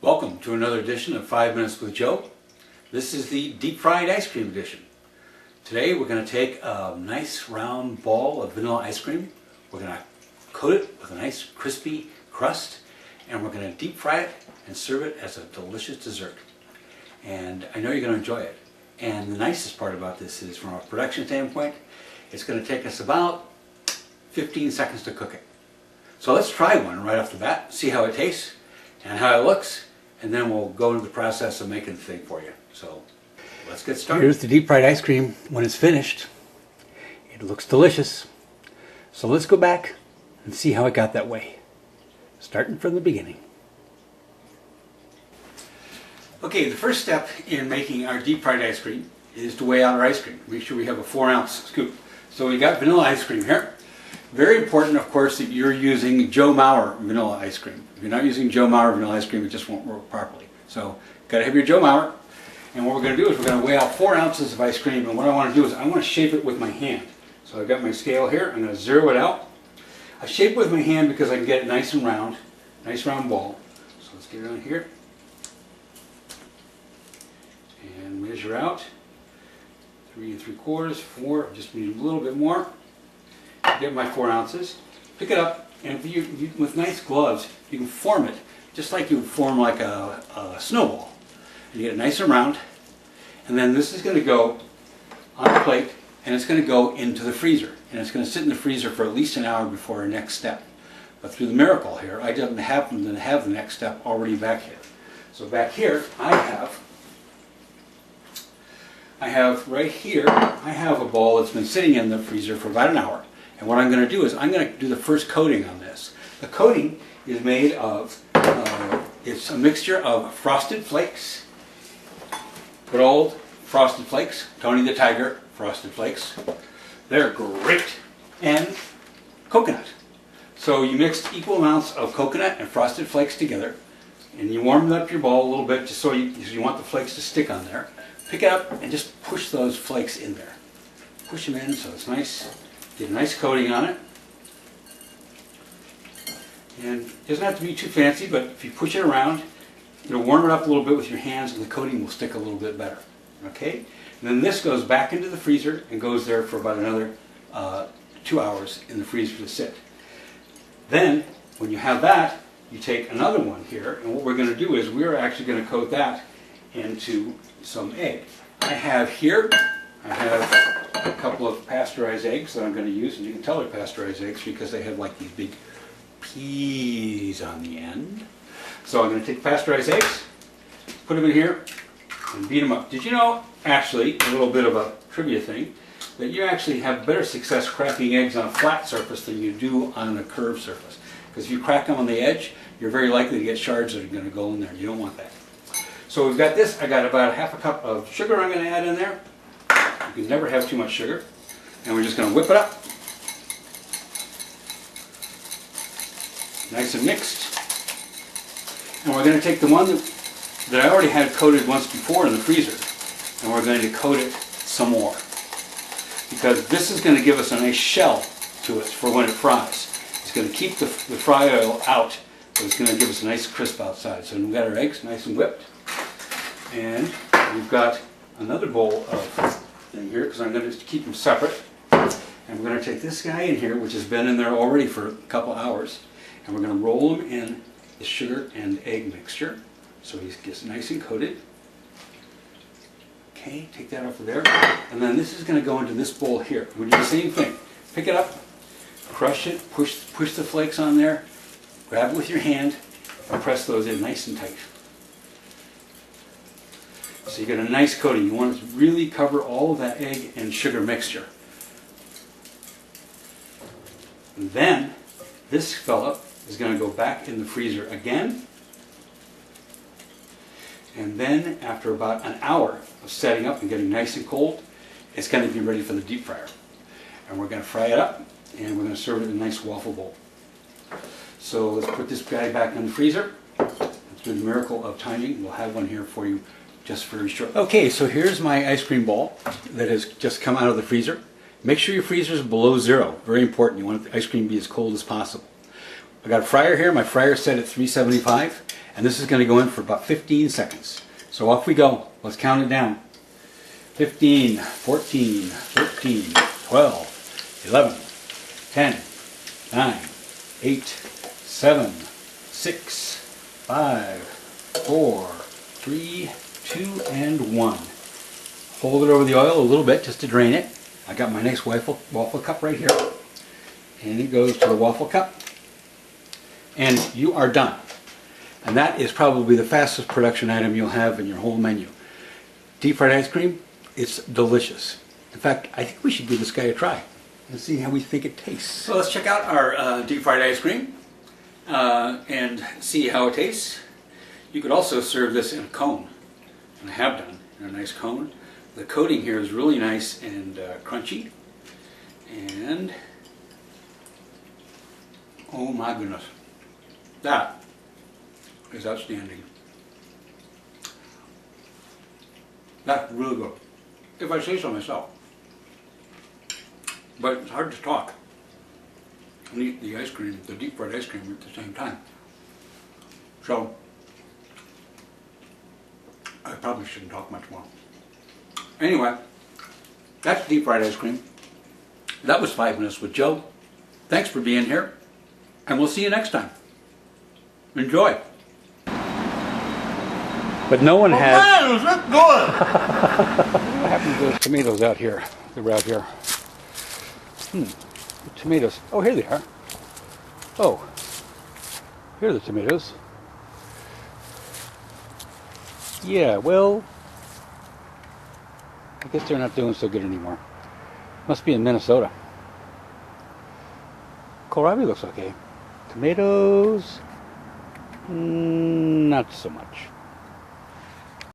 Welcome to another edition of 5 Minutes with Joe. This is the deep fried ice cream edition. Today we're going to take a nice round ball of vanilla ice cream. We're going to coat it with a nice crispy crust, and we're going to deep fry it and serve it as a delicious dessert. And I know you're going to enjoy it. And the nicest part about this is, from a production standpoint, it's going to take us about 15 seconds to cook it. So let's try one right off the bat, see how it tastes and how it looks, and then we'll go into the process of making the thing for you. So let's get started. Here's the deep fried ice cream when it's finished. It looks delicious. So let's go back and see how it got that way, starting from the beginning. Okay, the first step in making our deep fried ice cream is to weigh out our ice cream. Make sure we have a 4-ounce scoop. So we got vanilla ice cream here. Very important, of course, that you're using Joe Mauer vanilla ice cream. If you're not using Joe Mauer vanilla ice cream, it just won't work properly. So, got to have your Joe Mauer. And what we're going to do is we're going to weigh out 4 ounces of ice cream. And what I want to do is I want to shape it with my hand. So I've got my scale here. I'm going to zero it out. I shape it with my hand because I can get it nice and round, nice round ball. So let's get it on here. And measure out 3 3/4, 4. Just need a little bit more. Get my 4 ounces, pick it up, and if you with nice gloves, you can form it just like you would form like a snowball. And you get it nice and round, and then this is going to go on the plate, and it's going to go into the freezer, and it's going to sit in the freezer for at least an hour before our next step. But through the miracle here, I didn't happen to have the next step already back here. So back here, I have right here, I have a ball that's been sitting in the freezer for about an hour. And what I'm going to do is I'm going to do the first coating on this. The coating is made of, it's a mixture of Frosted Flakes, good old Frosted Flakes, Tony the Tiger Frosted Flakes. They're great. And coconut. So you mix equal amounts of coconut and Frosted Flakes together, and you warm up your ball a little bit just so you want the flakes to stick on there. Pick it up and just push those flakes in there. Push them in so it's nice. Get a nice coating on it. And it doesn't have to be too fancy, but if you push it around, it'll warm it up a little bit with your hands and the coating will stick a little bit better. Okay? And then this goes back into the freezer and goes there for about another 2 hours in the freezer to sit. Then, when you have that, you take another one here, and what we're going to do is we're actually going to coat that into some egg. I have a couple of pasteurized eggs that I'm going to use, and you can tell they're pasteurized eggs because they have like these big P's on the end. So I'm going to take pasteurized eggs, put them in here, and beat them up. Did you know, actually, a little bit of a trivia thing, that you actually have better success cracking eggs on a flat surface than you do on a curved surface? Because if you crack them on the edge, you're very likely to get shards that are going to go in there. You don't want that. So we've got this. I got about ½ a cup of sugar I'm going to add in there. You can never have too much sugar. And we're just going to whip it up. Nice and mixed. And we're going to take the one that I already had coated once before in the freezer, and we're going to coat it some more. Because this is going to give us a nice shell to it for when it fries. It's going to keep the fry oil out, but it's going to give us a nice crisp outside. So we've got our eggs nice and whipped. And we've got another bowl of thing here, because I'm going to keep them separate. And we're going to take this guy in here, which has been in there already for a couple hours, and we're going to roll him in the sugar and egg mixture so he gets nice and coated. Okay, take that off of there. And then this is going to go into this bowl here. We do the same thing. Pick it up, crush it, push the flakes on there, grab it with your hand, and press those in nice and tight. So you get a nice coating. You want it to really cover all of that egg and sugar mixture. And then this fella is going to go back in the freezer again. And then after about an hour of setting up and getting nice and cold, it's going to be ready for the deep fryer. And we're going to fry it up, and we're going to serve it in a nice waffle bowl. So let's put this guy back in the freezer. Through the miracle of timing, we'll have one here for you just very short. Okay, so here's my ice cream ball that has just come out of the freezer. Make sure your freezer is below 0. Very important. You want the ice cream to be as cold as possible. I got a fryer here. My fryer set at 375, And this is going to go in for about 15 seconds. So off we go. Let's count it down. 15, 14, 13, 12, 11, 10, 9, 8, 7, 6, 5, 4, 3, 2, and 1. Hold it over the oil a little bit just to drain it. I got my nice waffle cup right here. And it goes to the waffle cup. And you are done. And that is probably the fastest production item you'll have in your whole menu. Deep fried ice cream, it's delicious. In fact, I think we should give this guy a try and see how we think it tastes. So let's check out our deep fried ice cream and see how it tastes. You could also serve this in a cone, and I have done, in a nice cone. The coating here is really nice and crunchy. And, oh my goodness, that is outstanding. That's really good, if I say so myself. But it's hard to talk and eat the ice cream, the deep fried ice cream, at the same time. So, I probably shouldn't talk much more. Anyway, that's deep fried ice cream. That was 5 Minutes with Joe. Thanks for being here, and we'll see you next time. Enjoy. But no one has... Man, is that good? What happened to those tomatoes out here? They were out here. The tomatoes. Oh, here they are. Oh, here are the tomatoes. Yeah, well, I guess they're not doing so good anymore. Must be in Minnesota. Kohlrabi looks okay. Tomatoes, not so much.